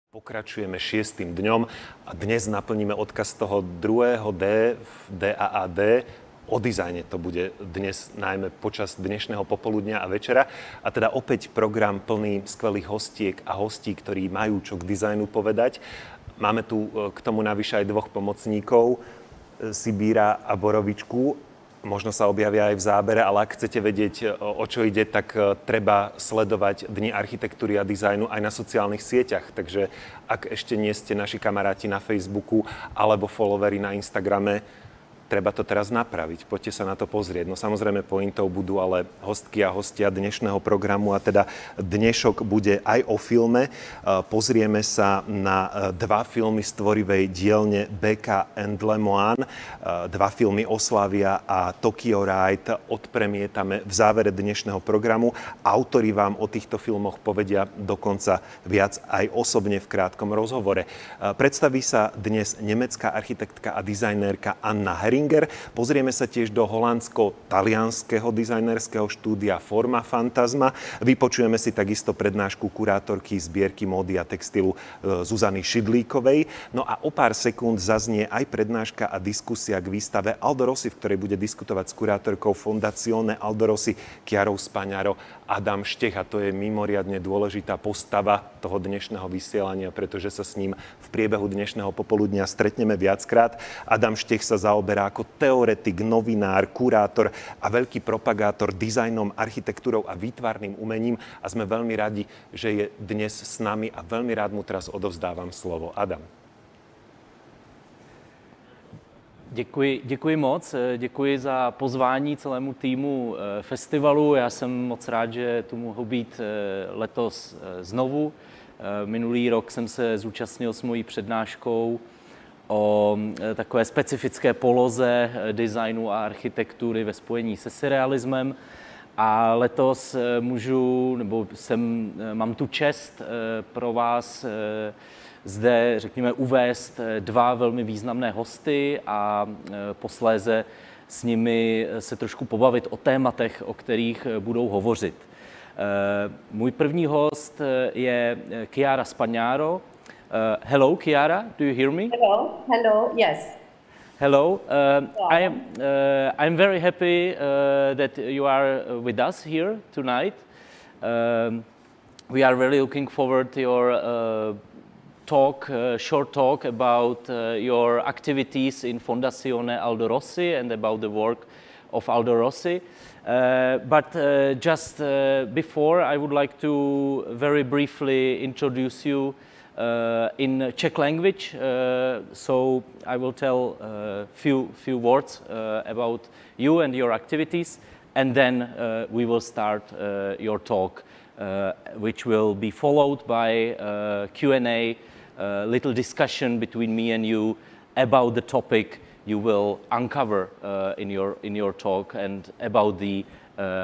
Pokračujeme 6. dňom a dnes naplníme odkaz toho druhého D v DAAD. O dizajne to bude dnes najmä počas dnešného popoludnia a večera. A teda opäť program plný skvelých hostiek a hostí, ktorí majú čo k dizajnu povedať. Máme tu k tomu navyše aj dvoch pomocníkov, Sibíra a Borovičku. Možno sa objavia aj v zábere, ale ak chcete vedieť, o čo ide, tak treba sledovať Dni architektúry a dizajnu aj na sociálnych sieťach. Takže ak ešte nie ste naši kamaráti na Facebooku alebo followeri na Instagrame, treba to teraz napraviť. Poďte sa na to pozrieť. No samozrejme pointou budú ale hostky a hostia dnešného programu a teda dnešok bude aj o filme. Pozrieme sa na dva filmy z tvorivej dielne Beka and Lemoine. Dva filmy Oslavia a Tokyo Ride odpremietame v závere dnešného programu. Autori vám o týchto filmoch povedia dokonca viac aj osobne v krátkom rozhovore. Predstaví sa dnes nemecká architektka a dizajnérka Anna Hering. Pozrieme sa tiež do holandsko-talianskeho dizajnerského štúdia Forma Fantasma. Vypočujeme si takisto prednášku kurátorky zbierky módy a textilu Zuzany Šidlíkovej. No a o pár sekúnd zaznie aj prednáška a diskusia k výstave Aldo Rossi, v ktorej bude diskutovať s kurátorkou Fondazione Aldo Rossi Chiarou Spagnaro Adam Štech. A to je mimoriadne dôležitá postava toho dnešného vysielania, pretože sa s ním v priebehu dnešného popoludnia stretneme viackrát. Adam Štech sa zaoberá ako teoretik, novinár, kurátor a veľký propagátor dizajnom, architektúrou a výtvarným umením. A sme veľmi radi, že je dnes s nami a veľmi rád mu teraz odovzdávam slovo. Adam. Děkuji moc, děkuji za pozvání celému týmu festivalu. Já jsem moc rád, že tu mohu být letos znovu. Minulý rok jsem se zúčastnil s mojí přednáškou o takové specifické poloze designu a architektury ve spojení se surrealismem. A letos mám tu čest pro vás zde, řekněme, uvést dva velmi významné hosty a posléze s nimi se trošku pobavit o tématech, o kterých budou hovořit. Můj první host je Chiara Spagnaro. Hello, Chiara, do you hear me? Hello, yes. Hello, I'm very happy that you are with us here tonight. We are really looking forward to your short talk about your activities in Fondazione Aldo Rossi and about the work of Aldo Rossi. But just before, I would like to very briefly introduce you in Czech language. So I will tell a few words about you and your activities, and then we will start your talk, which will be followed by Q&A, little discussion between me and you about the topic you will uncover in your talk and about the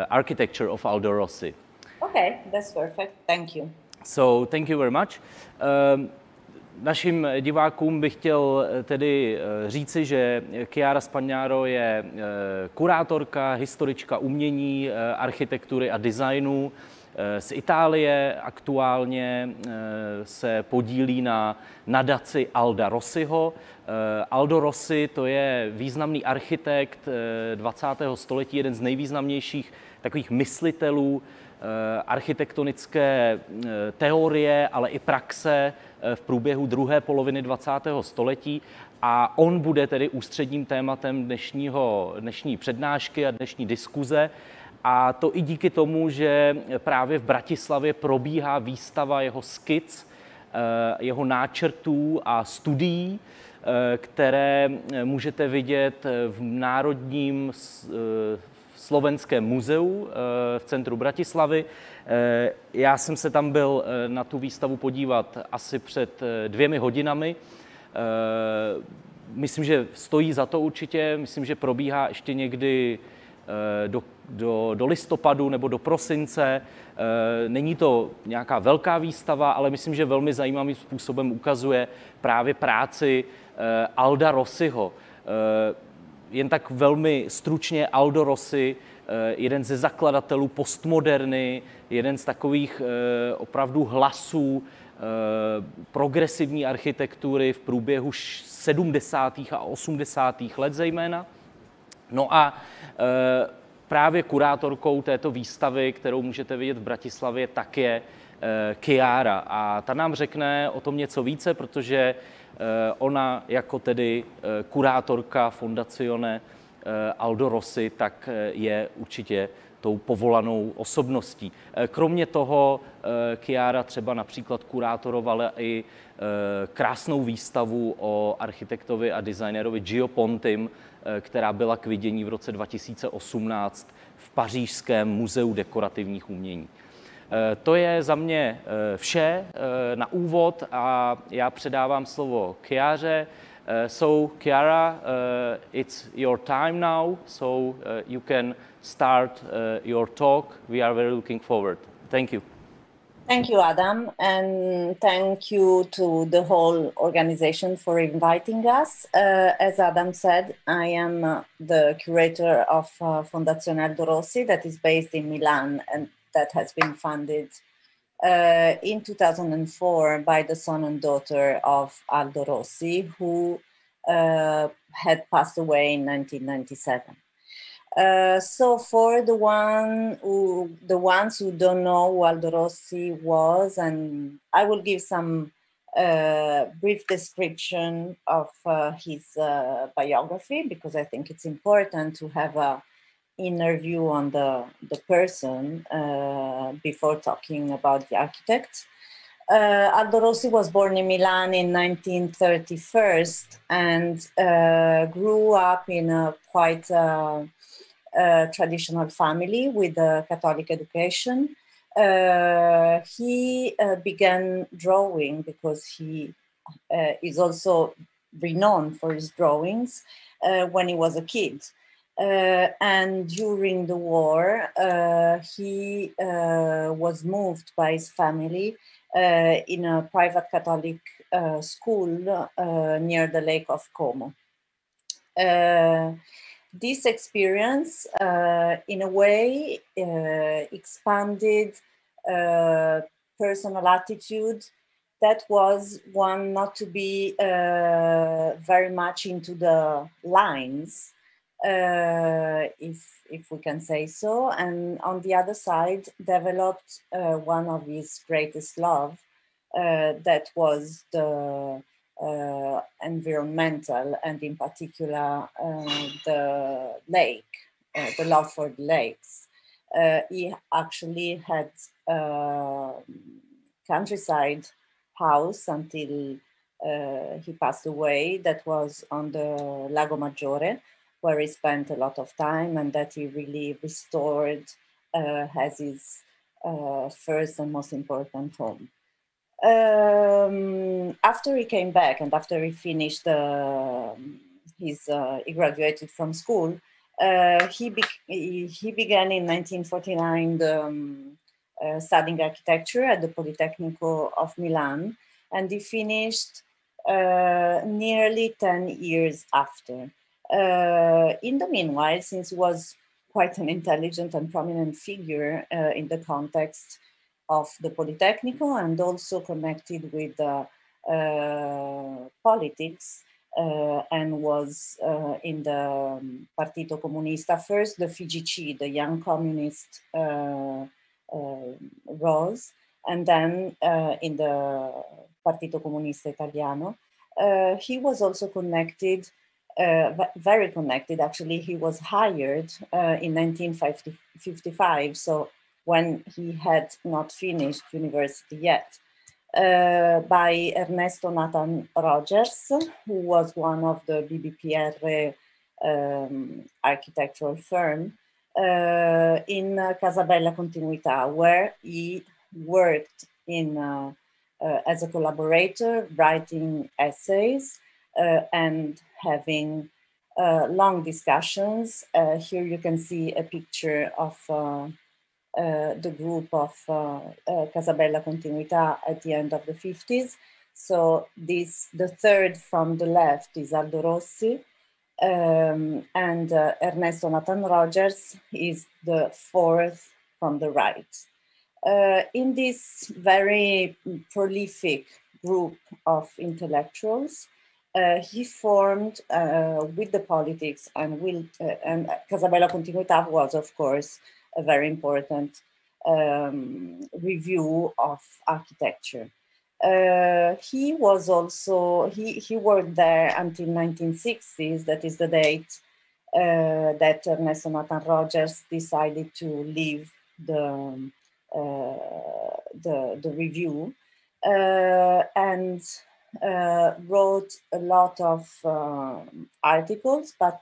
architecture of Aldo Rossi. Okay, that's perfect. Thank you. So, thank you very much. Našim divákům bych chtěl tedy říci, že Chiara Spagnaro je kurátorka, historička umění, architektury a designu z Itálie. Aktuálně se podílí na nadaci Alda Rossiho. Aldo Rossi, to je významný architekt 20. století, jeden z nejvýznamnějších takových myslitelů architektonické teorie, ale i praxe v průběhu druhé poloviny 20. století. A on bude tedy ústředním tématem dnešní přednášky a dnešní diskuze. A to i díky tomu, že právě v Bratislavě probíhá výstava jeho skic, jeho náčrtů a studií, které můžete vidět v Národním Slovenském muzeu v centru Bratislavy. Já jsem se tam byl na tu výstavu podívat asi před 2 hodinami. Myslím, že stojí za to určitě. Myslím, že probíhá ještě někdy do listopadu nebo do prosince. Není to nějaká velká výstava, ale myslím, že velmi zajímavým způsobem ukazuje právě práci Alda Rossiho. Jen tak velmi stručně, Aldo Rossi, jeden ze zakladatelů postmoderny, jeden z takových opravdu hlasů progresivní architektury v průběhu 70. a 80. let zejména. No a právě kurátorkou této výstavy, kterou můžete vidět v Bratislavě, tak je Chiara. A ta nám řekne o tom něco více, protože ona jako tedy kurátorka Fondazione Aldo Rossi, tak je určitě tou povolanou osobností. Kromě toho Chiara třeba například kurátorovala i krásnou výstavu o architektovi a designerovi Gio Pontim, která byla k vidění v roce 2018 v Pařížském muzeu dekorativních umění. To je za mě vše na úvod a já předávám slovo Chiaře. So Chiara, it's your time now, so you can start your talk. We are very looking forward. Thank you. Thank you, Adam, and thank you to the whole organization for inviting us. As Adam said, I am the curator of Fondazione Aldo Rossi that is based in Milan and that has been funded in 2004 by the son and daughter of Aldo Rossi, who had passed away in 1997. So for the ones who don't know who Aldo Rossi was, and I will give some brief description of his biography, because I think it's important to have a inner view on the person before talking about the architect. Aldo Rossi was born in Milan in 1931 and grew up in a quite traditional family with a Catholic education. He began drawing because he is also renowned for his drawings when he was a kid. And during the war, he was moved by his family in a private Catholic school near the Lake of Como. This experience, in a way, expanded personal attitude that was one not to be very much into the lines, if we can say so, and on the other side developed one of his greatest love, that was the environmental, and in particular the lake, the love for the lakes. He actually had a countryside house until he passed away that was on the Lago Maggiore, where he spent a lot of time and that he really restored as his first and most important home. After he came back and after he finished he graduated from school, he began in 1949 studying architecture at the Politecnico of Milan, and he finished nearly 10 years after. In the meanwhile, since he was quite an intelligent and prominent figure in the context of the Politecnico and also connected with politics, and was in the Partito Comunista, first the FIGC, the Young Communist Rose, and then in the Partito Comunista Italiano. He was also connected, very connected actually. He was hired in 1955, so when he had not finished university yet, by Ernesto Nathan Rogers, who was one of the BBPR architectural firm in Casabella Continuità, where he worked in as a collaborator, writing essays and having long discussions. Here you can see a picture of the group of Casabella Continuità at the end of the 50s. So the third from the left is Aldo Rossi, and Ernesto Nathan Rogers is the fourth from the right. In this very prolific group of intellectuals, he formed with the politics and Casa Bella Continuità was, of course, a very important review of architecture. He was also, he worked there until 1960s, that is the date that Ernesto Nathan Rogers decided to leave the review and wrote a lot of articles, but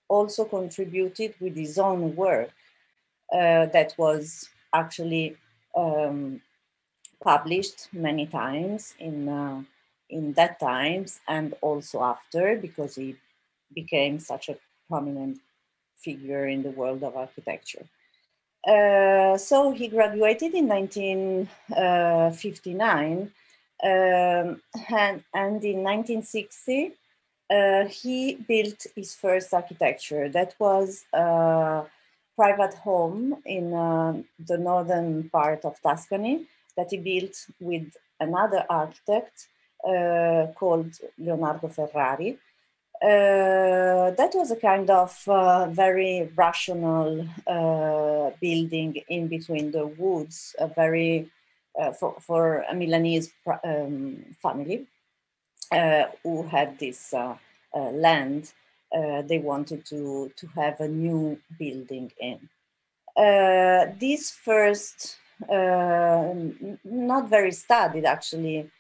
also contributed with his own work that was actually published many times in that times and also after, because he became such a prominent figure in the world of architecture. So he graduated in 1959, and in 1960, he built his first architecture. That was a private home in the northern part of Tuscany that he built with another architect called Leonardo Ferrari. That was a kind of very rational building in between the woods, a very, for a Milanese family who had this land they wanted to have a new building in. This first, not very studied actually,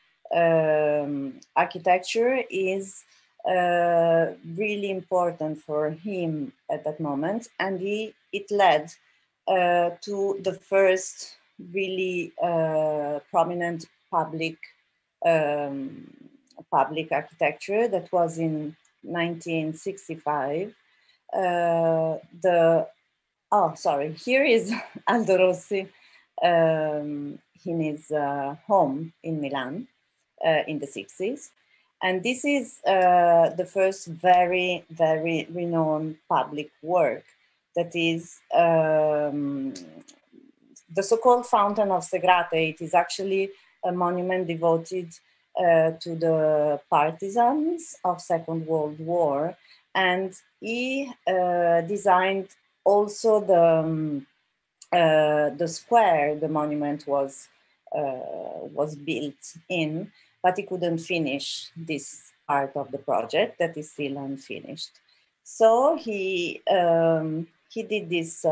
architecture is really important for him at that moment, and it led to the first really prominent public architecture that was in 1965. Here is Aldo Rossi in his home in Milan in the 60s. And this is the first very, very renowned public work that is the so-called Fountain of Segrate. It is actually a monument devoted to the partisans of Second World War. And he designed also the square the monument was built in, but he couldn't finish this part of the project that is still unfinished. So he did this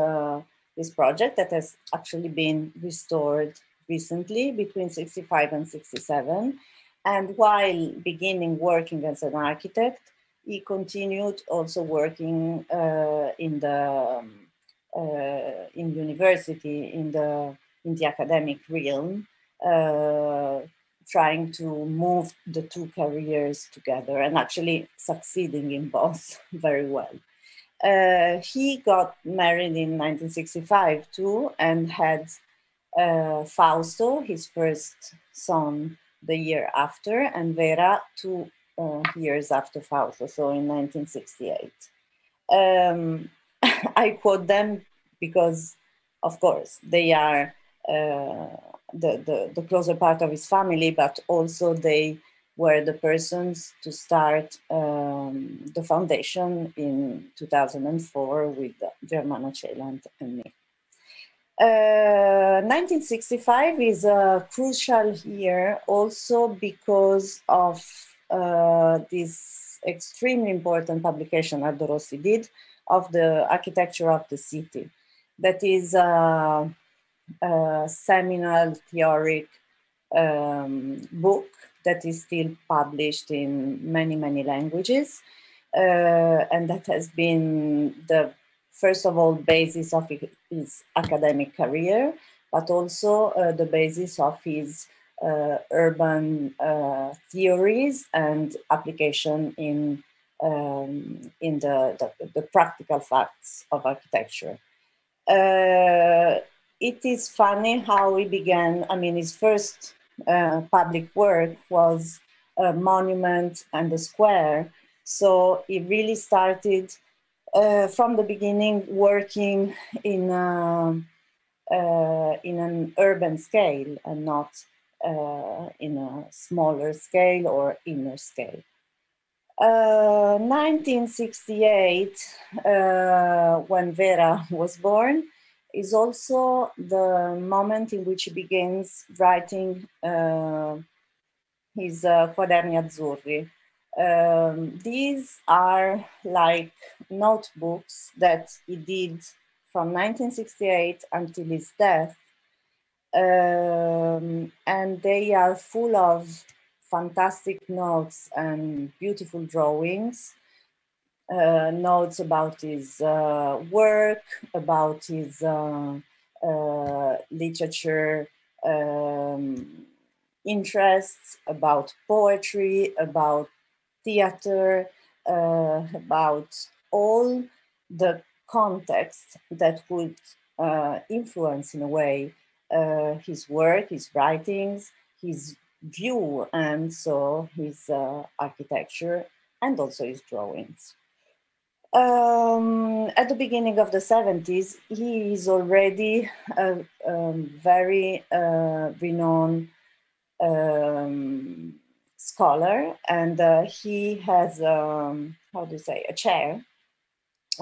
project that has actually been restored recently between 65 and 67. And while beginning working as an architect, he continued also working in university, in the academic realm, trying to move the two careers together and actually succeeding in both very well. He got married in 1965 too, and had Fausto, his first son, the year after, and Vera 2 years after Fausto, so in 1968. I quote them because, of course, they are the closer part of his family, but also they were the persons to start the foundation in 2004 with Germana Celant and me. 1965 is a crucial year also because of this extremely important publication Aldo Rossi did of the architecture of the city. That is a seminal theoric book that is still published in many, many languages. And that has been the, first of all, basis of his academic career, but also the basis of his urban theories and application in the practical facts of architecture. It is funny how he began. I mean, his first public work was a monument and a square. So he really started from the beginning working in in an urban scale and not in a smaller scale or inner scale. 1968, when Vera was born, is also the moment in which he begins writing his Quaderni Azzurri. These are like notebooks that he did from 1968 until his death. And they are full of fantastic notes and beautiful drawings, notes about his work, about his literature interests, about poetry, about theater, about all the context that would influence in a way his work, his writings, his view, and so his architecture and also his drawings. At the beginning of the 70s, he is already a very renowned scholar, and he has, how do you say, a chair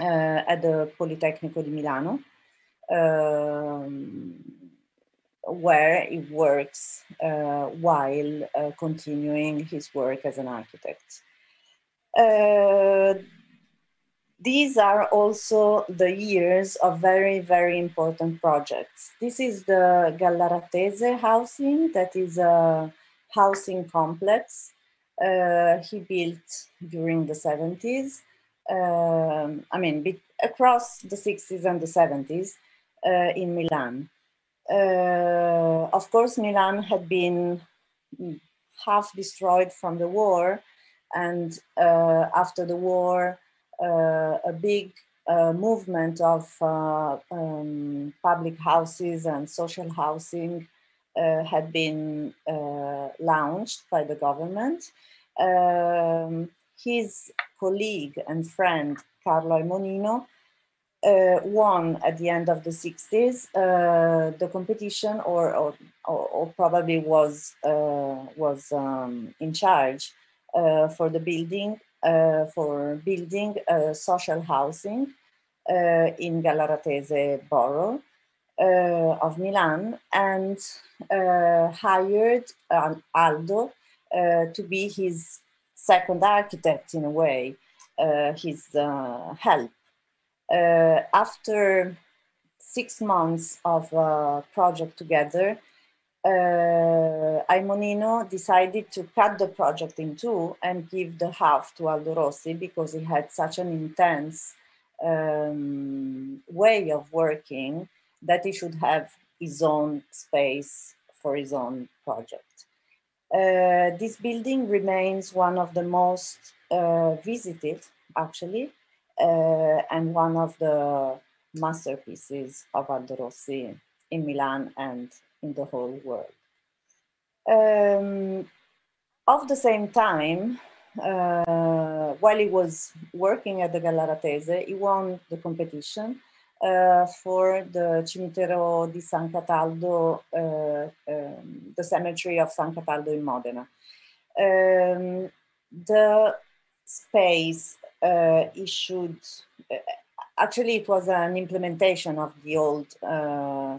at the Politecnico di Milano, where he works while continuing his work as an architect. These are also the years of very, very important projects. This is the Gallaratese housing, that is a housing complex he built during the 70s. Across the 60s and the 70s in Milan. Of course, Milan had been half destroyed from the war, and after the war, a big movement of public houses and social housing had been launched by the government. His colleague and friend, Carlo Aimonino, won at the end of the 60s the competition, or probably was in charge for the building, for building social housing in Gallaratese borough of Milan, and hired Aldo to be his second architect in a way, his help. After 6 months of project together, Aimonino decided to cut the project in two and give the half to Aldo Rossi because he had such an intense way of working that he should have his own space for his own project. This building remains one of the most visited, actually, and one of the masterpieces of Aldo Rossi in Milan and in the whole world. Of the same time, while he was working at the Gallaratese, he won the competition for the Cimitero di San Cataldo, the cemetery of San Cataldo in Modena. The space issued, actually it was an implementation of the old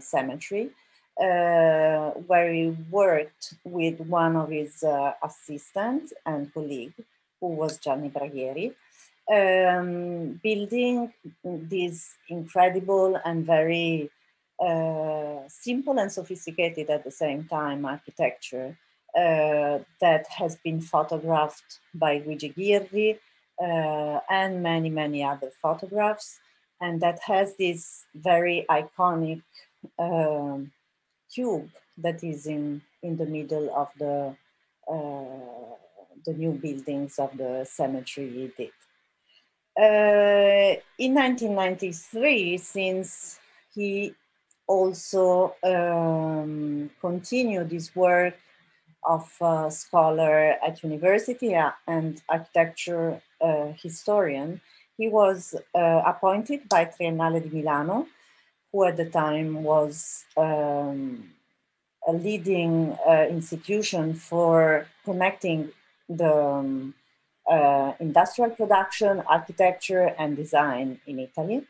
cemetery, where he worked with one of his assistants and colleague, who was Gianni Braghieri, building this incredible and very simple and sophisticated at the same time architecture that has been photographed by Luigi Ghirri and many, many other photographs, and that has this very iconic tube that is in the middle of the new buildings of the cemetery he did. In 1993, since he also continued his work of scholar at university and architecture historian, he was appointed by Triennale di Milano, who at the time was a leading institution for connecting the industrial production, architecture, and design in Italy.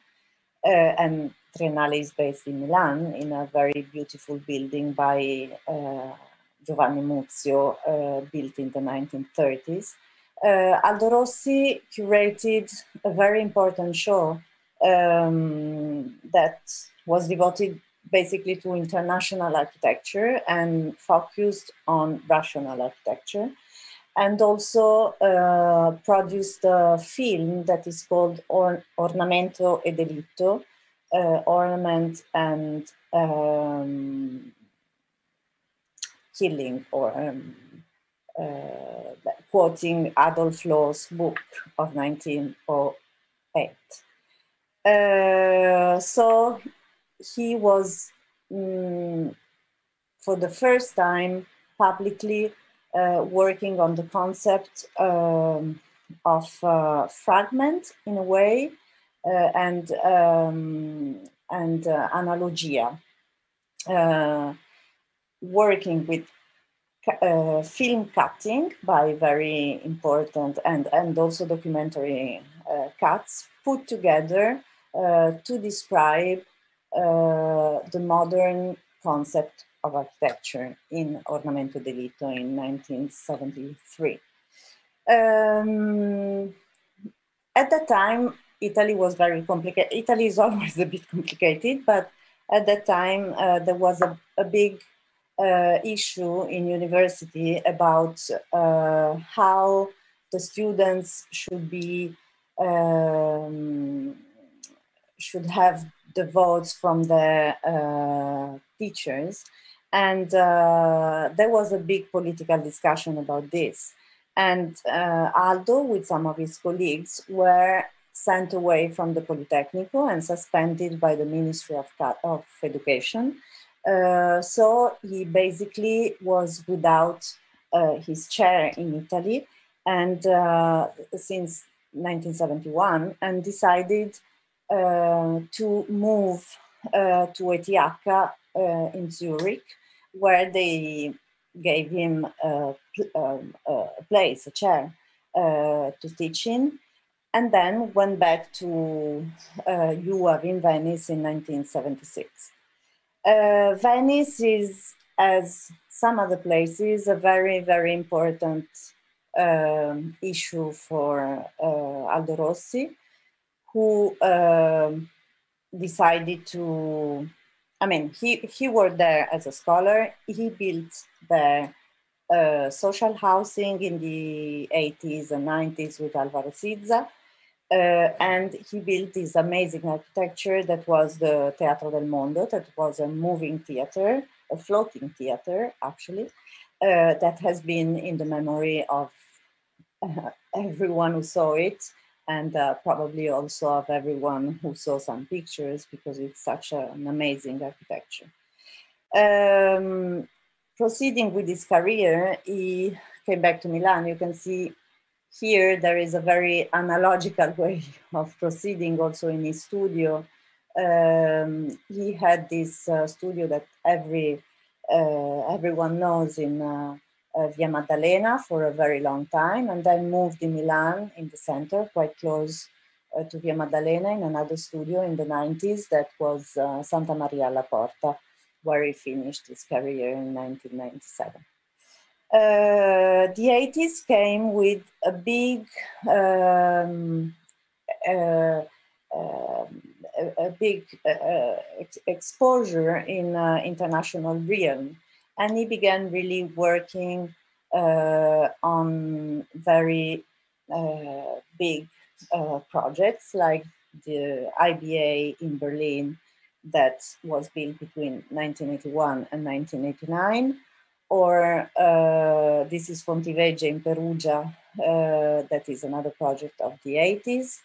And Triennale is based in Milan in a very beautiful building by Giovanni Muzio, built in the 1930s. Aldo Rossi curated a very important show that was devoted basically to international architecture and focused on rational architecture, and also produced a film that is called Ornamento e Delitto, Ornament and Killing, or quoting Adolf Loos's book of 1908. So he was, for the first time, publicly working on the concept of fragment in a way, and analogia, working with film cutting by very important and also documentary cuts put together to describe the modern concept of architecture in Ornamento Delitto in 1973. At that time, Italy was very complicated. Italy is always a bit complicated, but at that time there was a big issue in university about how the students should be should have the votes from the teachers, and there was a big political discussion about this. And Aldo, with some of his colleagues, were sent away from the Politecnico and suspended by the Ministry of Education. So he basically was without his chair in Italy, and since 1971, and decided to move to ETH in Zurich, where they gave him a place, a chair to teach in, and then went back to UAV in Venice in 1976. Venice is, as some other places, a very, very important issue for Aldo Rossi, who decided to, I mean, he worked there as a scholar. He built the social housing in the 80s and 90s with Alvaro Siza. And he built this amazing architecture that was the Teatro del Mondo, that was a moving theater, a floating theater, actually, that has been in the memory of everyone who saw it, and probably also of everyone who saw some pictures, because it's such an amazing architecture. Proceeding with his career, he came back to Milan. You can see here there is a very analogical way of proceeding also in his studio. He had this studio that everyone knows in Via Maddalena for a very long time, and then moved in Milan in the center, quite close to Via Maddalena, in another studio in the 90s that was Santa Maria alla Porta, where he finished his career in 1997. The 80s came with a big exposure in international realm, and he began really working on very big projects like the IBA in Berlin that was built between 1981 and 1989, or this is Fontivegge in Perugia, that is another project of the 80s,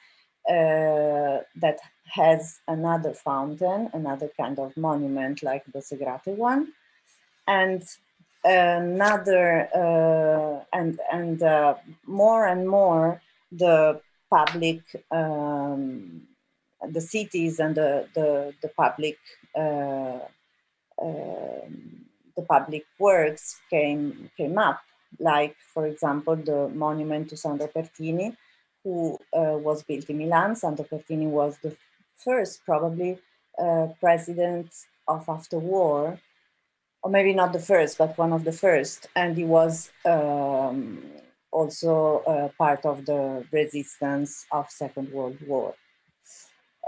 that has another fountain, another kind of monument like the Segrate one, and another, more and more the public the cities and the public works came up, like, for example, the monument to Sandro Pertini, who was built in Milan. Sandro Pertini was the first, probably, president of after war, or maybe not the first, but one of the first. And he was also part of the resistance of Second World War.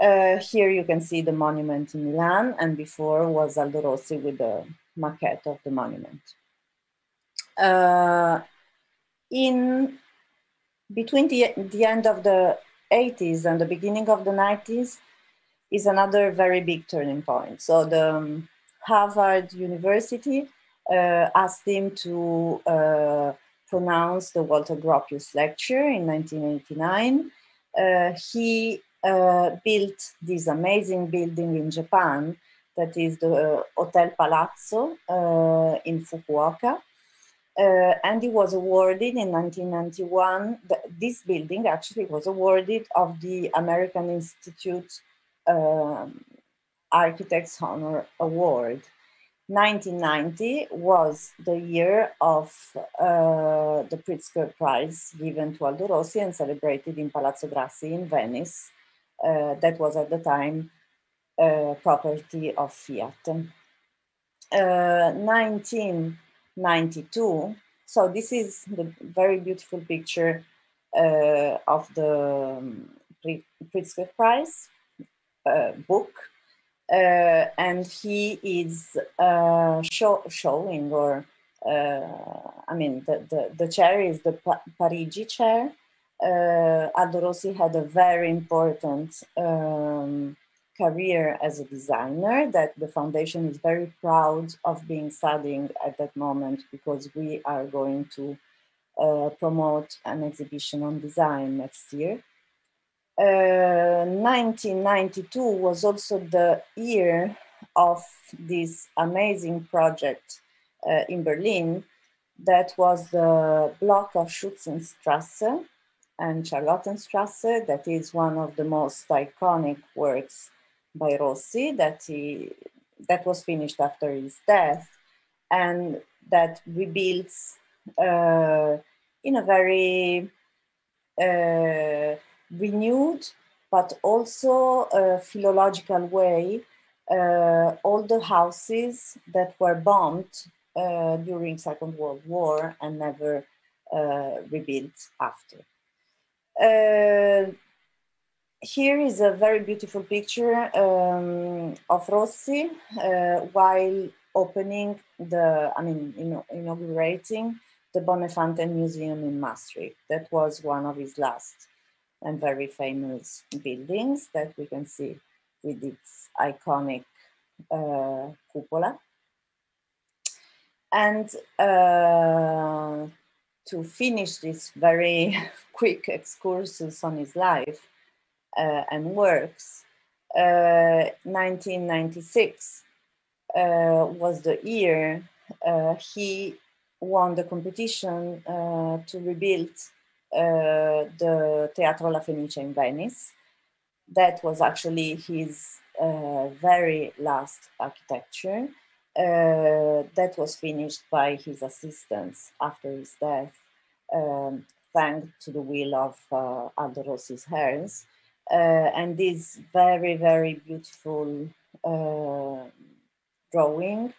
Here you can see the monument in Milan, and before was Aldo Rossi with the maquette of the monument. In between the end of the 80s and the beginning of the 90s is another very big turning point. So the Harvard University asked him to pronounce the Walter Gropius lecture in 1989. He built this amazing building in Japan, that is the Hotel Palazzo in Fukuoka. And he was awarded in 1991, this building actually was awarded of the American Institute Architects Honor Award. 1990 was the year of the Pritzker Prize given to Aldo Rossi and celebrated in Palazzo Grassi in Venice. That was at the time property of Fiat. 1992, so this is the very beautiful picture of the Pritzker Prize book. And he is showing, or I mean, the chair is the Parigi chair. Aldo Rossi had a very important career as a designer that the foundation is very proud of being studying at that moment, because we are going to promote an exhibition on design next year. 1992 was also the year of this amazing project in Berlin, that was the block of Schützenstrasse and Charlottenstrasse, that is one of the most iconic works by Rossi, that was finished after his death, and that rebuilds in a very renewed, but also philological way, all the houses that were bombed during Second World War and never rebuilt after. Here is a very beautiful picture of Rossi while opening inaugurating the Bonnefanten Museum in Maastricht. That was one of his last and very famous buildings that we can see with its iconic cupola. And to finish this very quick excursus on his life and works, 1996 was the year he won the competition to rebuild the Teatro La Fenice in Venice. That was actually his very last architecture. That was finished by his assistants after his death, thanks to the will of Aldo Rossi's heirs. And this very, very beautiful drawing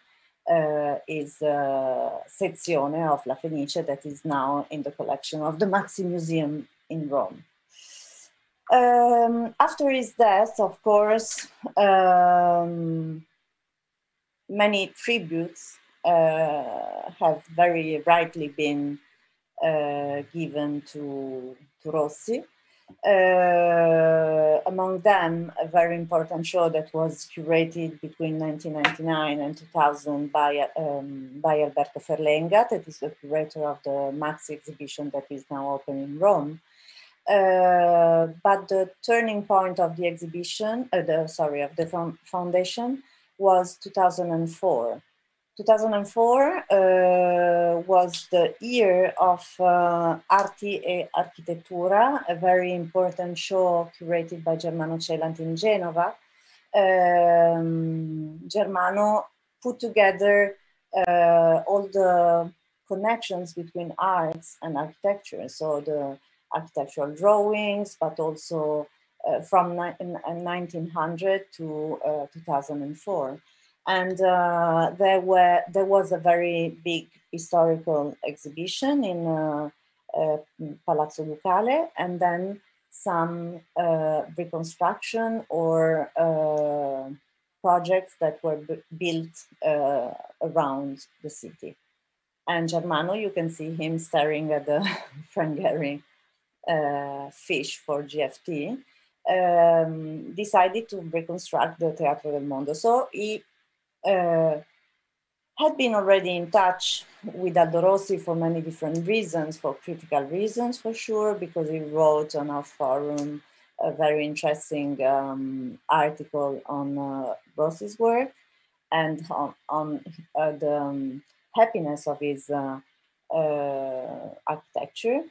is Sezione of La Fenice, that is now in the collection of the Maxi Museum in Rome. After his death, of course, many tributes have very rightly been given to Rossi. Among them, a very important show that was curated between 1999 and 2000 by Alberto Ferlenga, that is the curator of the Maxi exhibition that is now open in Rome. But the turning point of the exhibition, of the foundation, was 2004. 2004 was the year of Arti e Architettura, a very important show curated by Germano Celant in Genova. Germano put together all the connections between arts and architecture. So the architectural drawings, but also from 1900 to 2004. And there was a very big historical exhibition in Palazzo Ducale, and then some reconstruction or projects that were built around the city. And Germano, you can see him staring at the Frank Gehry fish for GFT, decided to reconstruct the Teatro del Mondo. So he had been already in touch with Aldo Rossi for many different reasons, for critical reasons for sure, because he wrote on our forum a very interesting article on Rossi's work and on the happiness of his architecture.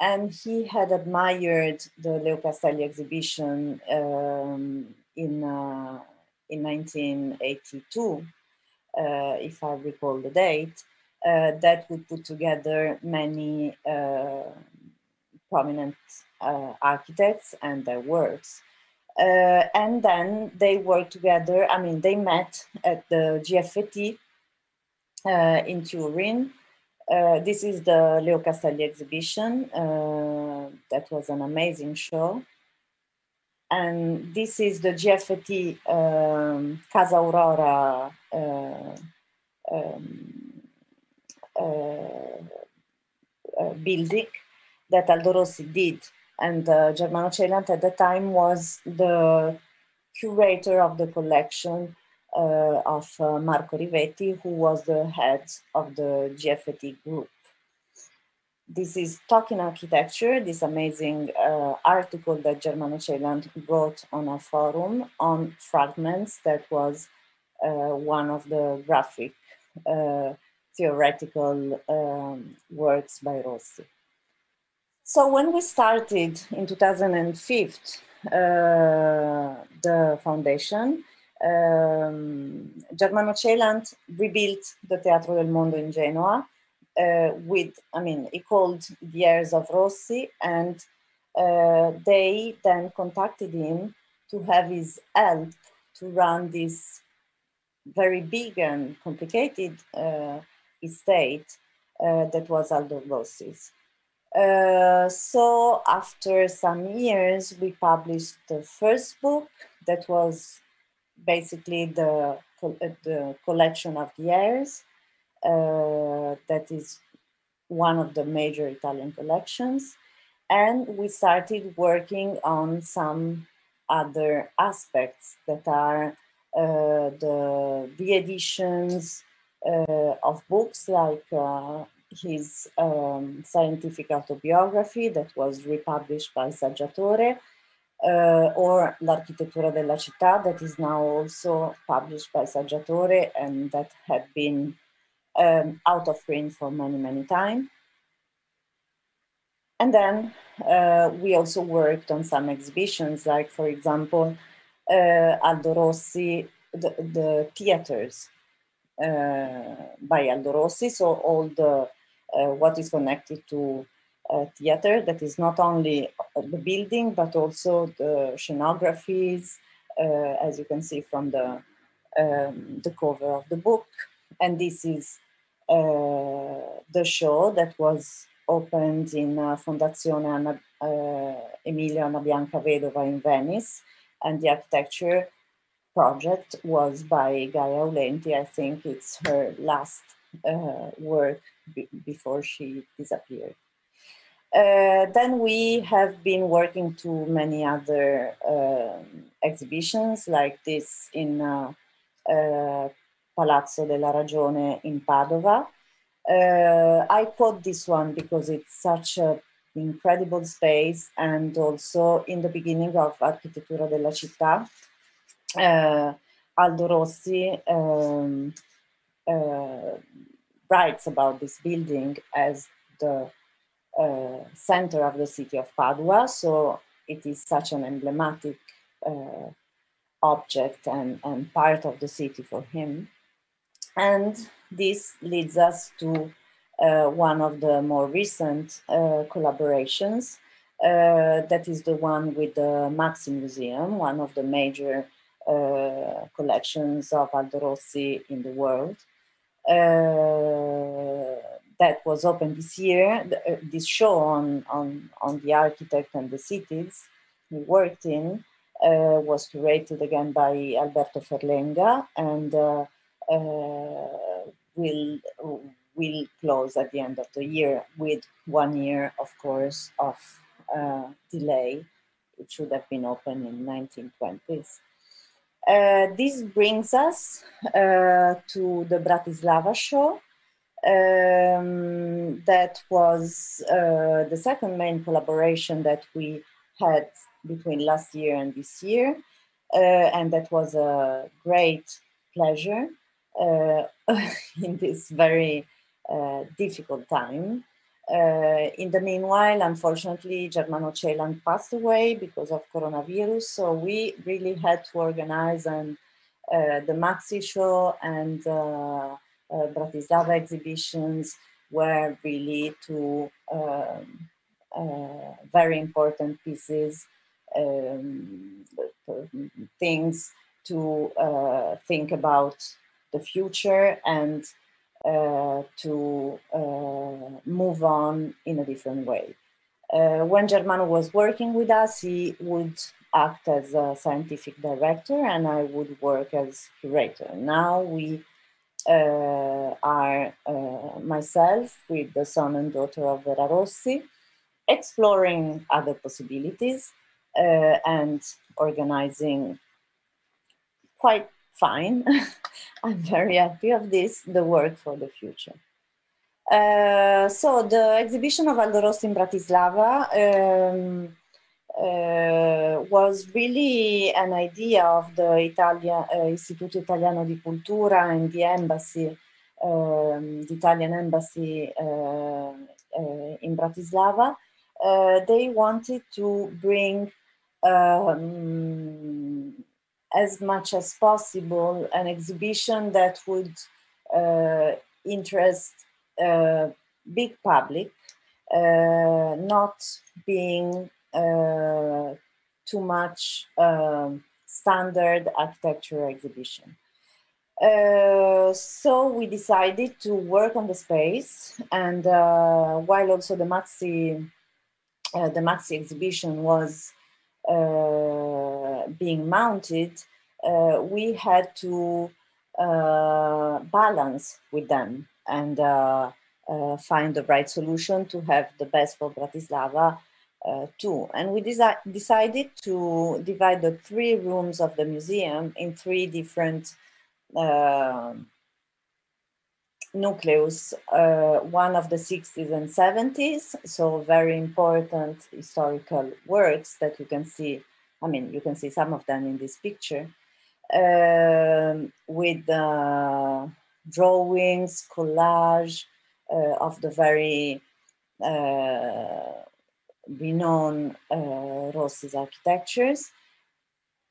And he had admired the Leo Castelli exhibition in 1982, if I recall the date, that would put together many prominent architects and their works. And then they worked together, I mean, they met at the GFT in Turin. This is the Leo Castelli exhibition. That was an amazing show. And this is the GFT Casa Aurora building that Aldo Rossi did. And Germano Celant at the time was the curator of the collection of Marco Rivetti, who was the head of the GFT group. This is Talking Architecture, this amazing article that Germano Celant wrote on a forum on fragments. That was one of the graphic theoretical works by Rossi. So when we started in 2005 the foundation, Germano Celant rebuilt the Teatro del Mondo in Genoa with, I mean, he called the heirs of Rossi, and they then contacted him to have his help to run this very big and complicated estate that was Aldo Rossi's. So after some years, we published the first book that was basically the collection of the heirs. That is one of the major Italian collections. And we started working on some other aspects that are the re-editions of books, like his scientific autobiography that was republished by Saggiatore, or L'Architettura della Città, that is now also published by Saggiatore and that had been out of print for many, many times. And then we also worked on some exhibitions, like, for example, Aldo Rossi, the theaters by Aldo Rossi. So all the what is connected to theater, that is not only the building, but also the scenographies, as you can see from the cover of the book. And this is the show that was opened in Fondazione Emilio Anna Bianca Vedova in Venice, and the architecture project was by Gaia Aulenti. I think it's her last work before she disappeared. Then we have been working to many other exhibitions, like this in Palazzo della Ragione in Padova. I quote this one because it's such an incredible space, and also in the beginning of Architettura della Città, Aldo Rossi writes about this building as the center of the city of Padua. So it is such an emblematic object and part of the city for him. And this leads us to one of the more recent collaborations. That is the one with the Maxi Museum, one of the major collections of Aldo Rossi in the world. That was opened this year. This show on the architect and the cities he worked in was curated again by Alberto Ferlenga, and will close at the end of the year with 1 year, of course, of delay. It should have been open in 1920s. This brings us to the Bratislava show. That was the second main collaboration that we had between last year and this year. And that was a great pleasure in this very difficult time. In the meanwhile, unfortunately, Germano Celan passed away because of coronavirus. So we really had to organize the Maxi show and Bratislava exhibitions were really two very important pieces, things to think about the future and to move on in a different way. When Germano was working with us, he would act as a scientific director and I would work as curator. Now we are myself with the son and daughter of Vera Rossi, exploring other possibilities and organizing quite fine. I'm very happy of this, the work for the future. So the exhibition of Aldo Rossi in Bratislava was really an idea of the Istituto Italiano di Cultura and the embassy, the Italian embassy in Bratislava. They wanted to bring as much as possible an exhibition that would interest big public, not being too much standard architecture exhibition. So we decided to work on the space, and while also the Maxi exhibition was being mounted, we had to balance with them and find the right solution to have the best for Bratislava too. And we decided to divide the 3 rooms of the museum in 3 different nucleus, one of the 60s and 70s, so very important historical works that you can see. I mean, you can see some of them in this picture, with drawings, collage of the very renowned Rossi's architectures,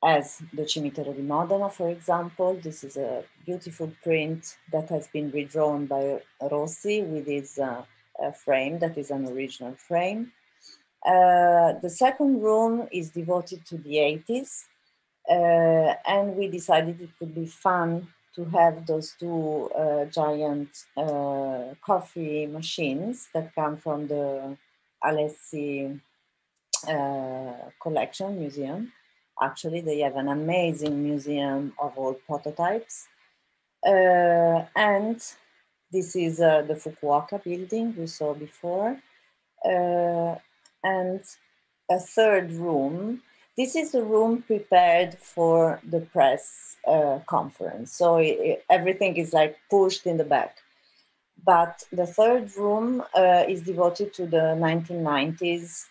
as the Cimitero di Modena, for example. This is a beautiful print that has been redrawn by Rossi with his frame, that is an original frame. The second room is devoted to the 80s, and we decided it would be fun to have those 2 giant coffee machines that come from the Alessi collection museum. Actually, they have an amazing museum of old prototypes. And this is the Fukuoka building we saw before. And a third room. This is the room prepared for the press conference. So everything is like pushed in the back. But the third room is devoted to the 1990s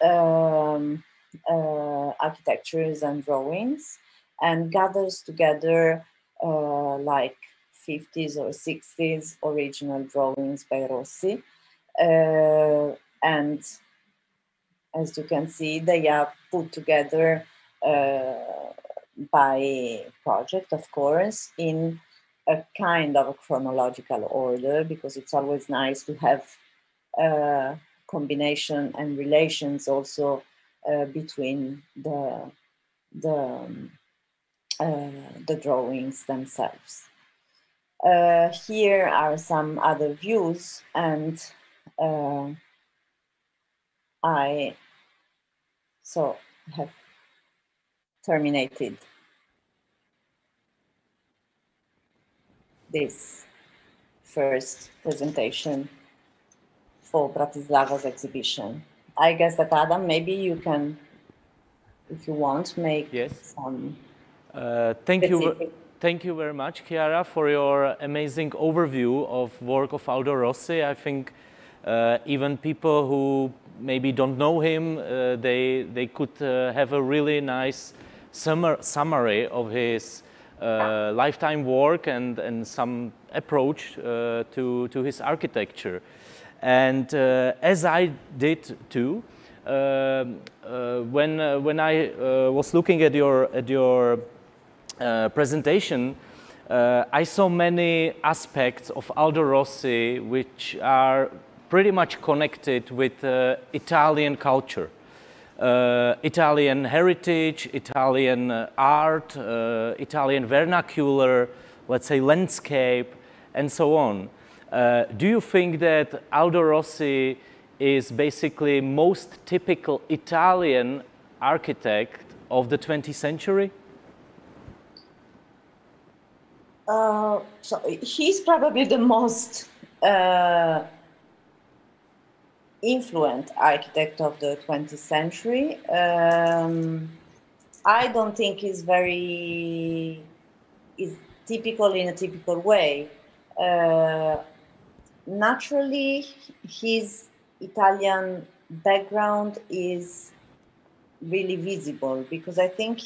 architectures and drawings, and gathers together like 50s or 60s original drawings by Rossi. And as you can see, they are put together by project, of course, in a kind of a chronological order, because it's always nice to have combination and relations also between the drawings themselves. Here are some other views, and I have terminated this first presentation for Bratislava's exhibition. I guess that Adam, maybe you can, if you want, make some. Thank you very much, Chiara, for your amazing overview of work of Aldo Rossi. I think even people who maybe don't know him, they could have a really nice summary of his lifetime work and some approach to his architecture. And as I did too, when I was looking at your presentation, I saw many aspects of Aldo Rossi which are pretty much connected with Italian culture, Italian heritage, Italian art, Italian vernacular, let's say landscape, and so on. Do you think that Aldo Rossi is basically most typical Italian architect of the 20th century? So he's probably the most influent architect of the 20th century. I don't think is typical in a typical way. Naturally, his Italian background is really visible, because I think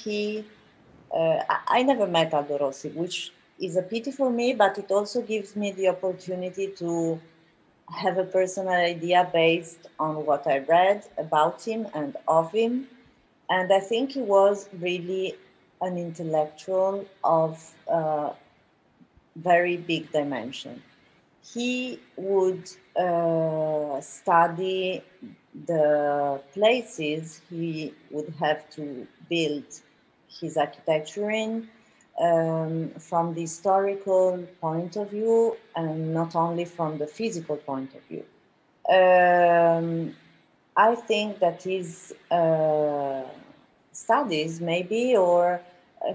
I never met Aldo Rossi, which is a pity for me, but it also gives me the opportunity to have a personal idea based on what I read about him and of him. And I think he was really an intellectual of very big dimension. He would study the places he would have to build his architecture in, from the historical point of view, and not only from the physical point of view. I think that his studies, maybe, or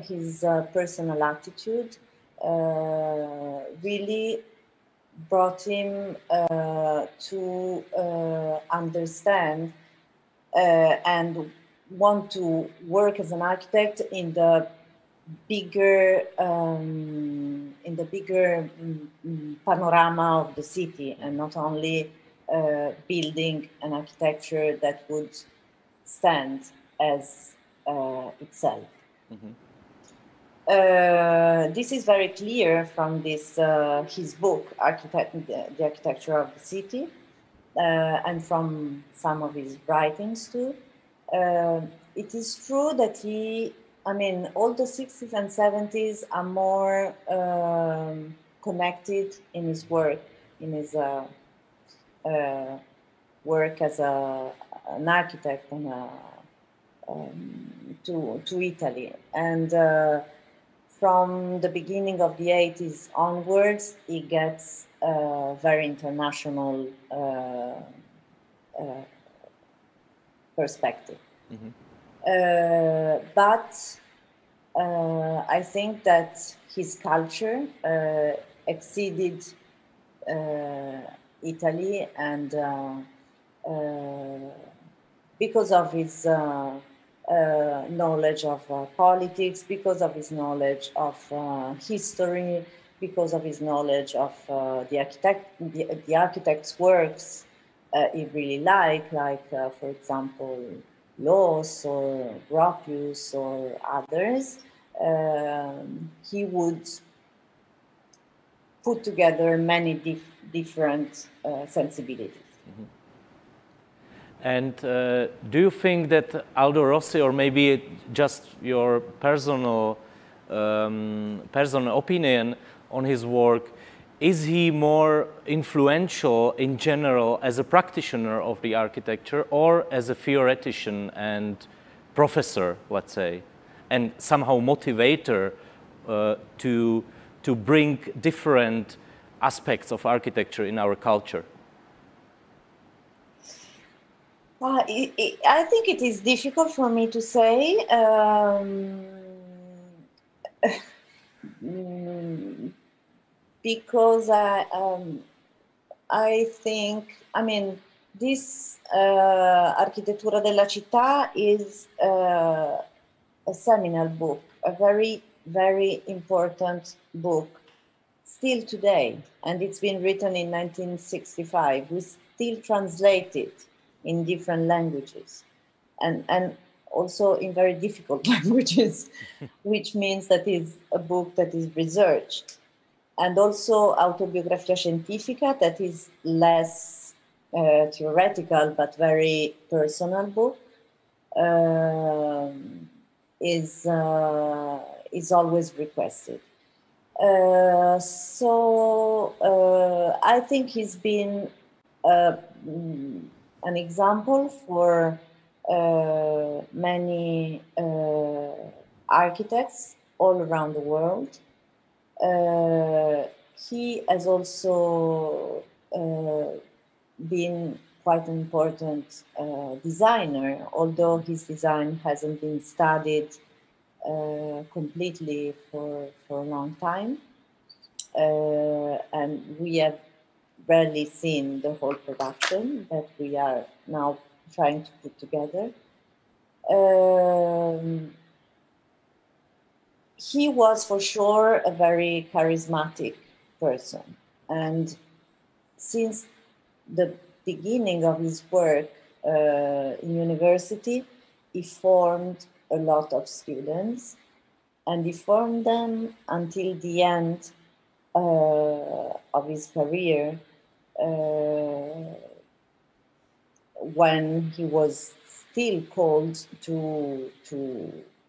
his personal attitude really brought him to understand and want to work as an architect in the bigger panorama of the city, and not only building an architecture that would stand as itself. Mm-hmm. This is very clear from this his book, The Architecture of the City, and from some of his writings too. It is true that all the 60s and 70s are more connected in his work, work as an architect and to Italy. And from the beginning of the 80s onwards, he gets a very international perspective. Mm-hmm. But I think that his culture exceeded Italy, and because of his knowledge of politics, because of his knowledge of history, because of his knowledge of the architect's works he really like, for example, Loos or Gropius or others. He would put together many different sensibilities. Mm-hmm. And do you think that Aldo Rossi, or maybe just your personal opinion on his work, is he more influential in general as a practitioner of the architecture or as a theoretician and professor, let's say, and somehow motivator to bring different aspects of architecture in our culture? I think it is difficult for me to say. Because I think, I mean, this Architettura della Città is a seminal book, a very, very important book still today, and it's been written in 1965. We still translate it in different languages and also in very difficult languages, which means that it's a book that is researched. And also Autobiografia Scientifica, that is less theoretical but very personal book, is always requested. I think he's been an example for many architects all around the world. He has also been quite an important designer, although his design hasn't been studied completely for a long time. And we have rarely seen the whole production that we are now trying to put together. He was for sure a very charismatic person. And since the beginning of his work in university, he formed a lot of students, and he formed them until the end of his career, when he was still called to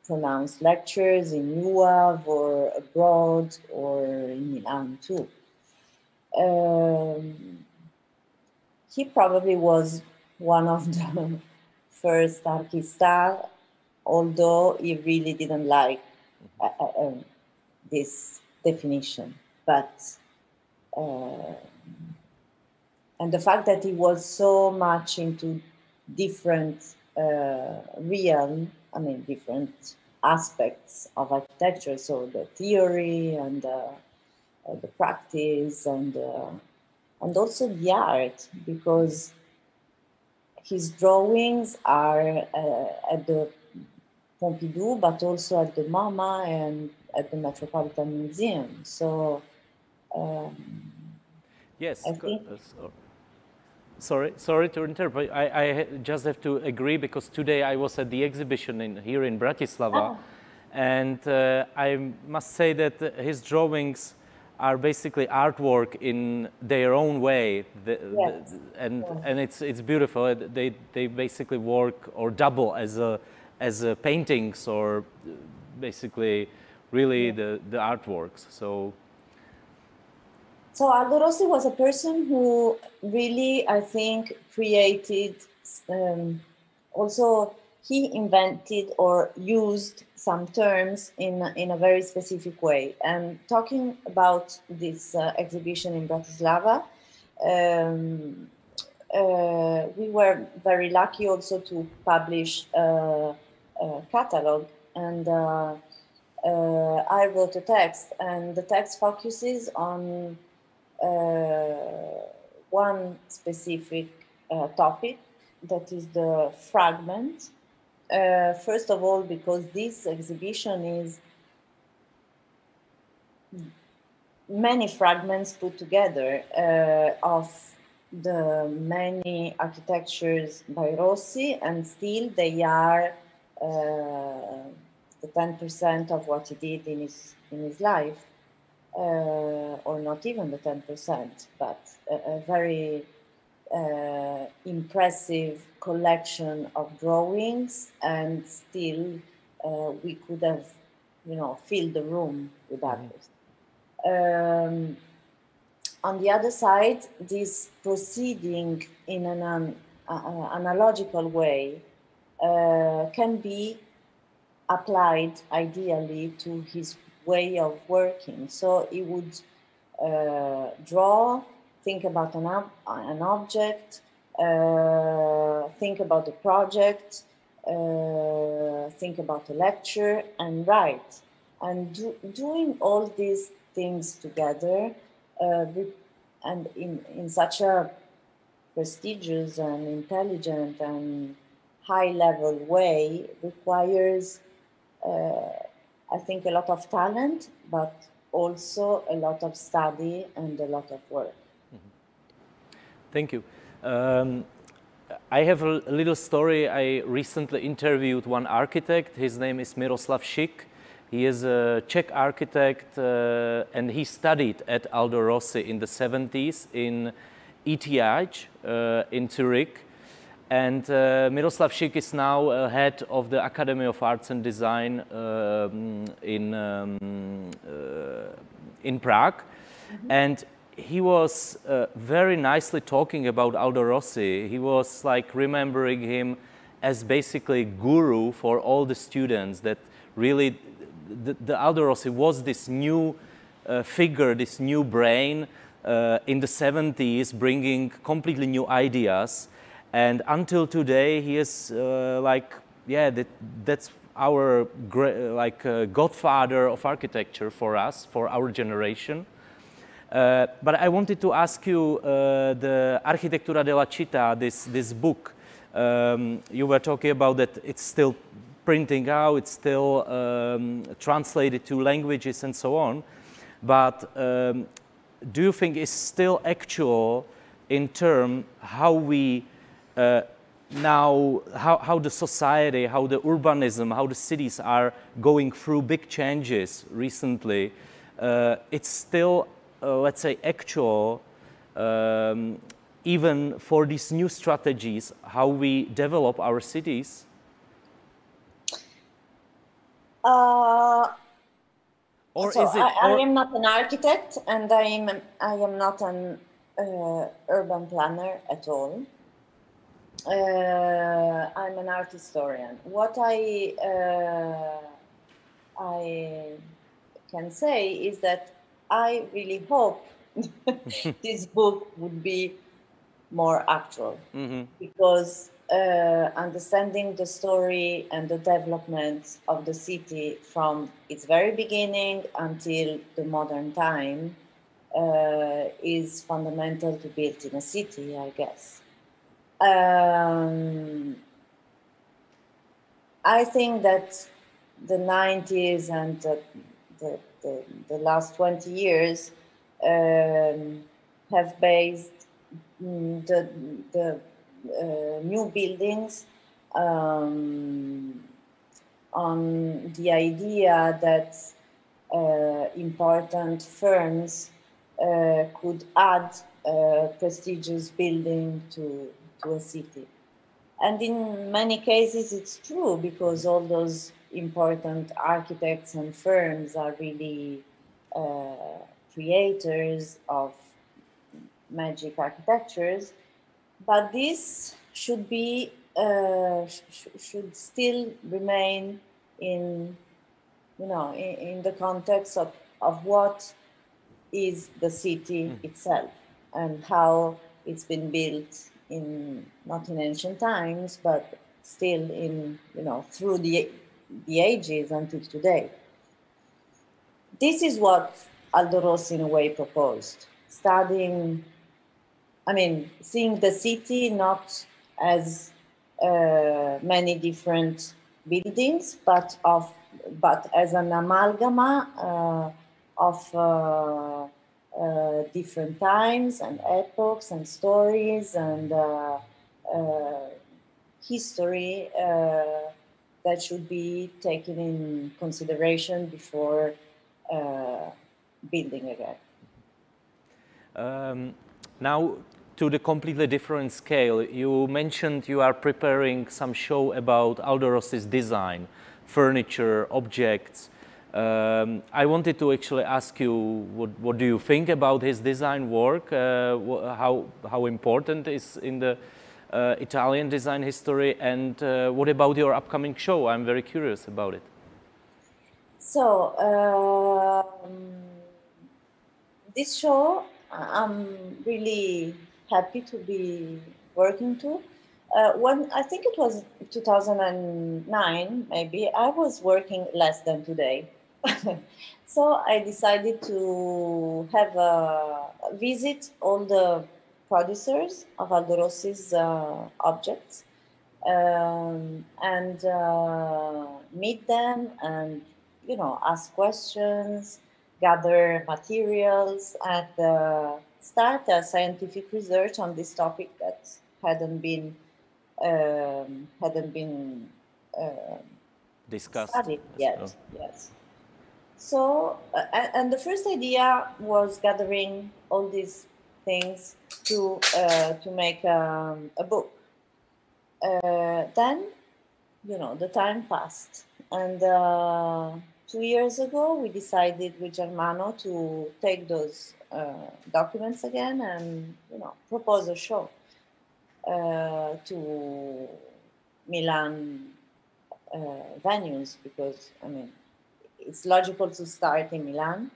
pronounce lectures in UAV or abroad or in Milan too. He probably was one of the first archistar, although he really didn't like this definition. But and the fact that he was so much into different different aspects of architecture, so the theory and the practice and also the art, because his drawings are at the Pompidou, but also at the MoMA and at the Metropolitan Museum. So yes, sorry to interrupt. I just have to agree, because today I was at the exhibition here in Bratislava, and I must say that his drawings are basically artwork in their own way, and it's beautiful. They basically work or double as paintings, or basically really the artworks. So Aldo Rossi was a person who really, I think, created, also he invented or used some terms in a very specific way. And talking about this exhibition in Bratislava, we were very lucky also to publish a catalog, and I wrote a text, and the text focuses on one specific topic, that is the fragment. First of all, because this exhibition is many fragments put together of the many architectures by Rossi, and still they are the 10% of what he did in his life. or not even the 10%, but a very impressive collection of drawings, and still we could have, filled the room with others. On the other side, this proceeding in an analogical way can be applied ideally to his way of working. So he would draw, think about an object, think about the project, think about a lecture, and write. And doing all these things together, and in such a prestigious and intelligent and high-level way, requires, I think, a lot of talent, but also a lot of study and a lot of work. Thank you. I have a little story. I recently interviewed one architect. His name is Miroslav Šik. He is a Czech architect, and he studied at Aldo Rossi in the 70s in ETH in Zurich. And Miroslav Šik is now head of the Academy of Arts and Design in Prague. And he was very nicely talking about Aldo Rossi. He was like remembering him as basically guru for all the students, that really the Aldo Rossi was this new figure, this new brain in the 70s, bringing completely new ideas. And until today, he is that's our godfather of architecture for us, for our generation. But I wanted to ask you, the Architettura della Città, this book, you were talking about that it's still printing out, it's still translated to languages and so on. But do you think it's still actual in terms how we now, how the society, how the urbanism, how the cities are going through big changes recently? It's still, let's say, actual, even for these new strategies, how we develop our cities? I am not an architect, and I am not an urban planner at all. I'm an art historian. What I can say is that I really hope this book would be more actual, because understanding the story and the development of the city from its very beginning until the modern time is fundamental to build in a city, I guess. I think that the 90s and the last 20 years have based the new buildings on the idea that important firms could add prestigious building to a city. And in many cases it's true, because all those important architects and firms are really creators of magic architectures. But this should be should still remain in the context of what is the city itself, and how it's been built not in ancient times, but still through the ages until today. This is what Aldo Rossi in a way proposed, seeing the city not as many different buildings, but as an amalgama of different times and epochs and stories and history that should be taken in consideration before building again. Now, to the completely different scale, you mentioned you are preparing some show about Aldo Rossi's design, furniture, objects. I wanted to actually ask you, what do you think about his design work? How important is in the Italian design history? And what about your upcoming show? I'm very curious about it. So, this show, I'm really happy to be working to. When I think it was 2009, maybe, I was working less than today. So I decided to have a visit all the producers of Aldo Rossi's objects and meet them and, you know, ask questions, gather materials, and start a scientific research on this topic that hadn't been discussed studied yet. well. Yes. So, and the first idea was gathering all these things to make a book. Then, you know, the time passed, and 2 years ago we decided with Germano to take those documents again and, you know, propose a show to Milan venues, because I mean it's logical to start in Milan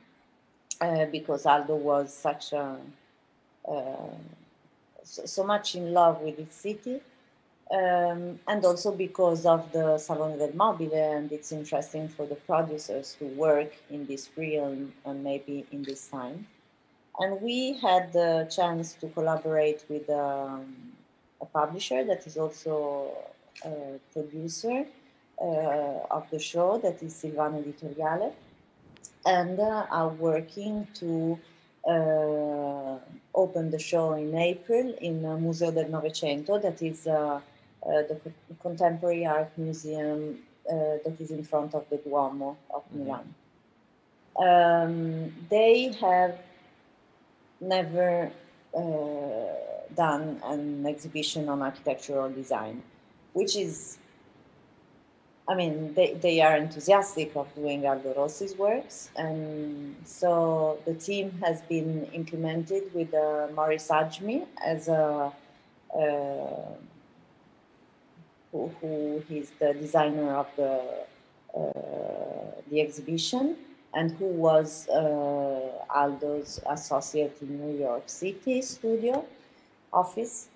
because Aldo was such a so much in love with its city. And also because of the Salone del Mobile, and it's interesting for the producers to work in this realm and maybe in this time. And we had the chance to collaborate with a publisher that is also a producer of the show, that is Silvano Editoriale, and are working to open the show in April in Museo del Novecento, that is the contemporary art museum that is in front of the Duomo of Milan. They have never done an exhibition on architectural design, which is, I mean, they are enthusiastic of doing Aldo Rossi's works. And so the team has been implemented with Maurice Ajmi as a who is the designer of the exhibition, and who was Aldo's associate in New York City studio office.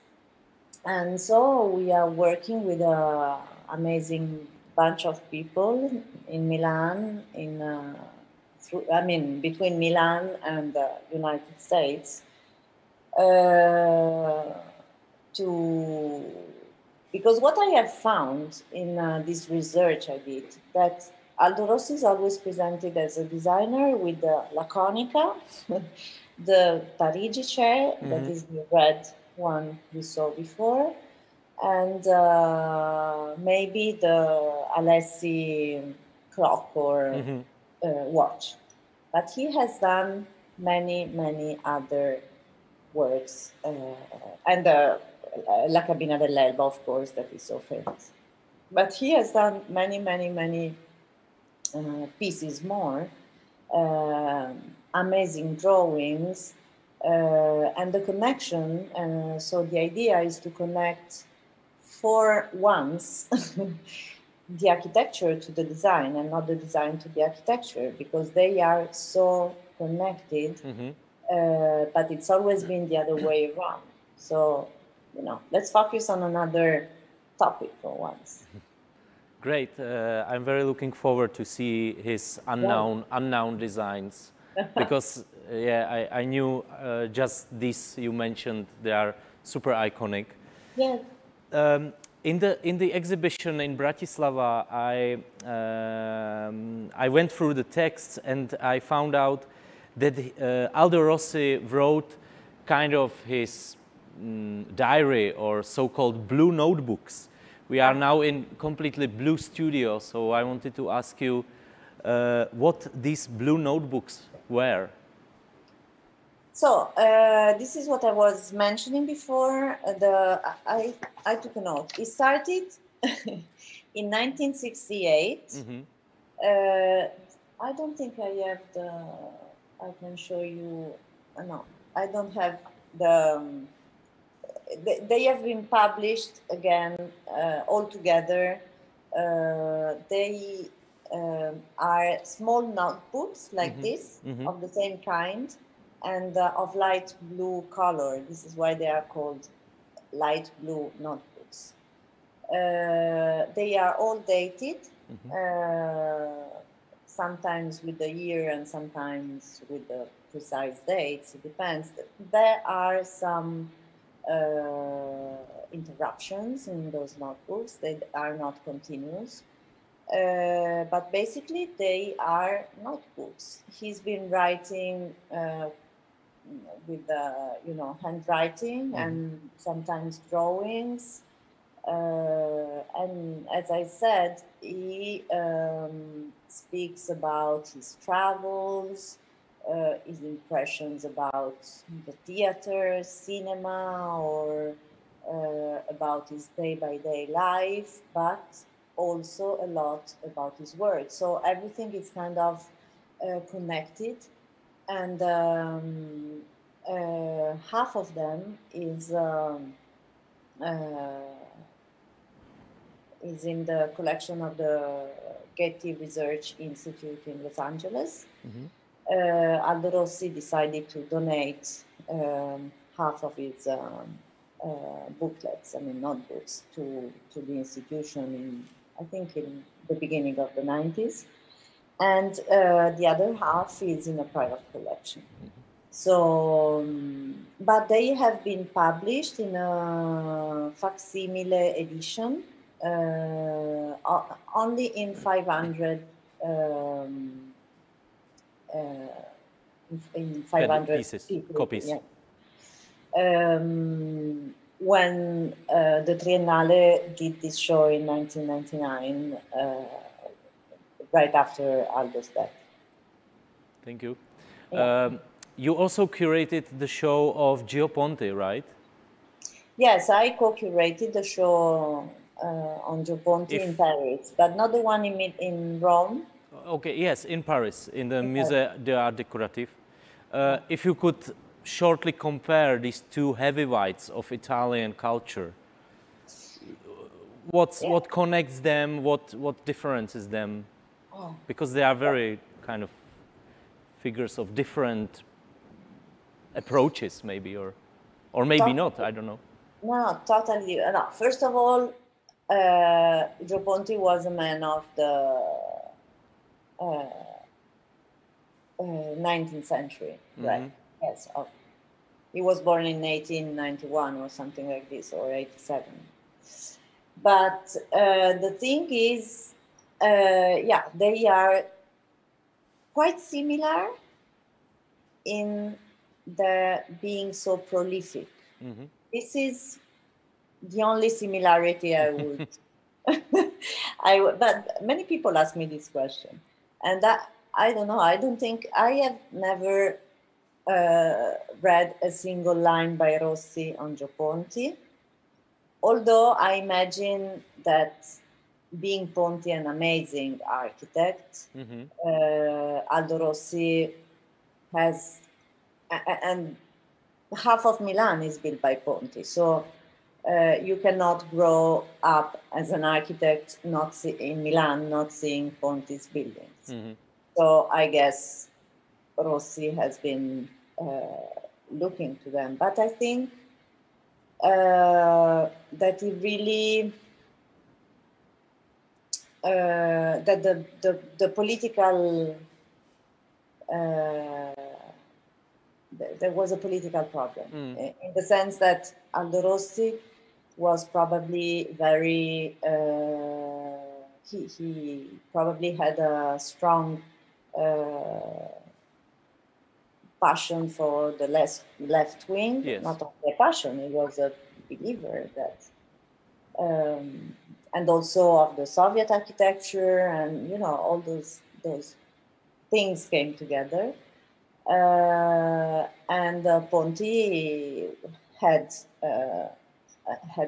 And so we are working with an amazing bunch of people in Milan, between Milan and the United States, because what I have found in this research I did, that Aldo Rossi is always presented as a designer with the Laconica, the Parigi chair, that is the red one we saw before, and maybe the Alessi clock or watch. But he has done many, many other works, and La Cabina dell'Elba, of course, that is so famous. But he has done many, many, many pieces more, amazing drawings, and the connection. So the idea is to connect for once the architecture to the design, and not the design to the architecture, because they are so connected, but it's always been the other way around. So, you know, let's focus on another topic for once. Great. I'm very looking forward to see his unknown designs, because I knew just these you mentioned, they are super iconic. Yeah. In the exhibition in Bratislava, I went through the texts, and I found out that Aldo Rossi wrote kind of his diary, or so-called blue notebooks. We are now in completely blue studio, so I wanted to ask you what these blue notebooks were. So this is what I was mentioning before. I took a note. It started in 1968. Mm-hmm. I don't think I have the. I can show you. No, I don't have the. They have been published again all together. They are small notebooks like this, of the same kind, and of light blue color. This is why they are called light blue notebooks. They are all dated, sometimes with the year and sometimes with the precise dates. It depends. There are some interruptions in those notebooks. They are not continuous. But basically, they are notebooks. He's been writing with handwriting and sometimes drawings. And as I said, he speaks about his travels, his impressions about the theater, cinema, or about his day-by-day life, but also a lot about his work. So everything is kind of connected, and half of them is in the collection of the Getty Research Institute in Los Angeles. Aldo Rossi decided to donate half of his booklets, notebooks, to the institution I think in the beginning of the 90s. And the other half is in a private collection. So, but they have been published in a facsimile edition, only in 500 in 500 pieces, copies. Yeah. When the Triennale did this show in 1999, right after Aldo's death. Thank you. Yeah. You also curated the show of Gio Ponti, right? Yes, I co-curated the show on Gio Ponti in Paris, but not the one in Rome. Okay, yes, in Paris, in the Musée d'Art Décoratif. If you could shortly compare these two heavyweights of Italian culture, what connects them, what differences them? Because they are very kind of figures of different approaches, maybe, or maybe not, I don't know. No, totally. No. First of all, Gio Ponti was a man of the 19th century, right? Yes. He was born in 1891 or something like this, or 87. But the thing is, they are quite similar in the being so prolific. This is the only similarity I would. But many people ask me this question, and I don't know. I don't think I have never read a single line by Rossi on Gio Ponti. Although I imagine that being Ponti an amazing architect, Aldo Rossi has, and half of Milan is built by Ponti. So you cannot grow up as an architect in Milan not seeing Ponti's buildings. So I guess Rossi has been looking to them. But I think that he really, that the political, there was a political problem in the sense that Aldo Rossi was probably very, he probably had a strong passion for the left wing, not only a passion, he was a believer that, and also of the Soviet architecture, and all those things came together. And Ponti had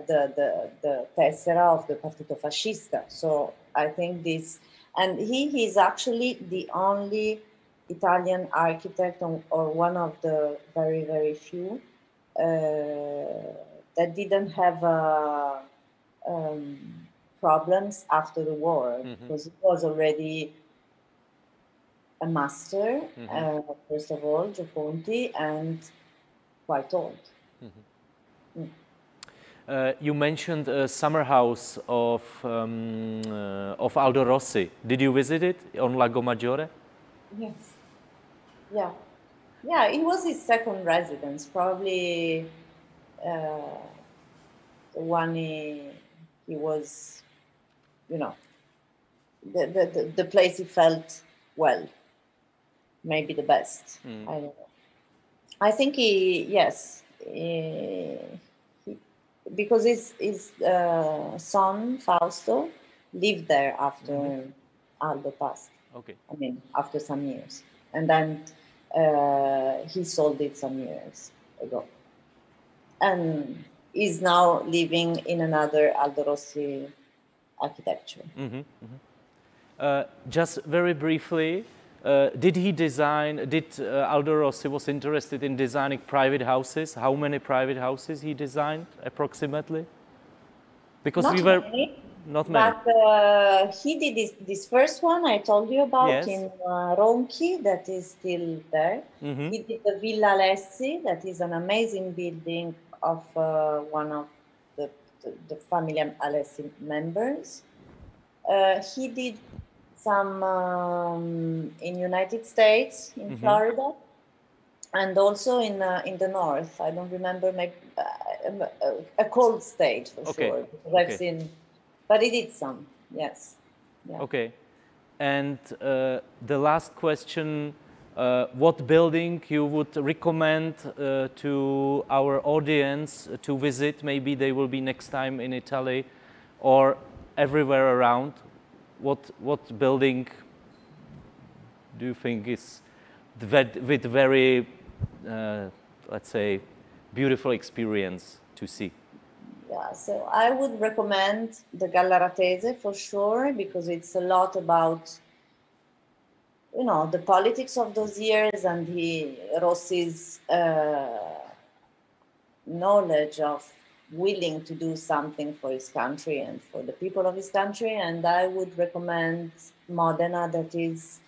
the tessera of the Partito Fascista. So I think this, and he is actually the only Italian architect or one of the very, very few that didn't have problems after the war, because he was already a master, first of all, Gio Ponti, and quite old. You mentioned a summer house of Aldo Rossi. Did you visit it on Lago Maggiore? Yes. Yeah. Yeah, it was his second residence, probably the one he was, you know, the place he felt well, maybe the best. I don't know. I think because his son Fausto lived there after Aldo passed. Okay. I mean, after some years, and then he sold it some years ago, and is now living in another Aldo Rossi architecture. Just very briefly, did Aldo Rossi was interested in designing private houses? How many private houses he designed approximately? Because not many. But he did this first one I told you about, yes, in Ronchi, that is still there. He did the Villa Alessi, that is an amazing building of one of the family Alessi members. He did some in United States, in Florida, and also in the north. I don't remember, maybe a cold state for sure. Because I've seen, but he did some, yes. Yeah. Okay, and the last question: what building you would recommend to our audience to visit? Maybe they will be next time in Italy, or everywhere around. What building do you think is with very, let's say, beautiful experience to see? Yeah, so I would recommend the Gallaratese for sure, because it's a lot about, you know, the politics of those years and Rossi's knowledge of willing to do something for his country and for the people of his country. And I would recommend Modena, that is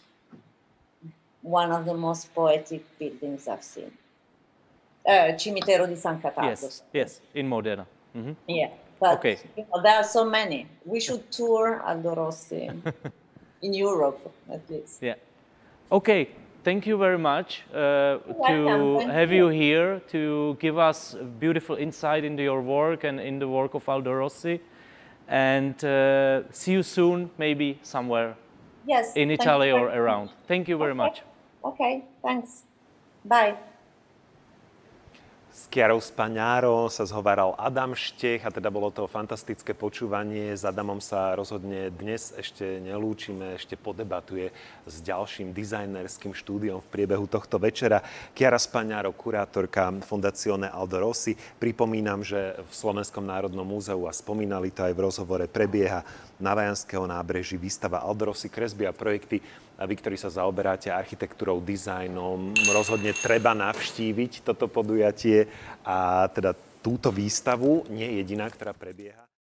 one of the most poetic buildings I've seen. Cimitero di San Cataldo. Yes, in Modena. Yeah, but you know, there are so many. We should tour Aldo Rossi in Europe, at least. Yeah. Okay. Thank you very much to have you here to give us a beautiful insight into your work and in the work of Aldo Rossi. And see you soon, maybe somewhere in Italy or around. Thank you very much. Okay, thanks. Bye. S Chiarou Spagnaro sa zhováral Adam Štech a teda bolo to fantastické počúvanie. S Adamom sa rozhodne dnes ešte nelúčime, ešte podebatuje s ďalším dizajnerským štúdiom v priebehu tohto večera. Chiara Spagnaro, kurátorka Fondazione Aldo Rossi. Pripomínam, že v Slovenskom národnom múzeu, a spomínali to aj v rozhovore, prebieha na Vajanského nábreží výstava Aldo Rossi kresby a projekty. A vy, ktorí sa zaoberáte architektúrou, dizajnom, rozhodne treba navštíviť toto podujatie a teda túto výstavu, nie jediná, ktorá prebieha.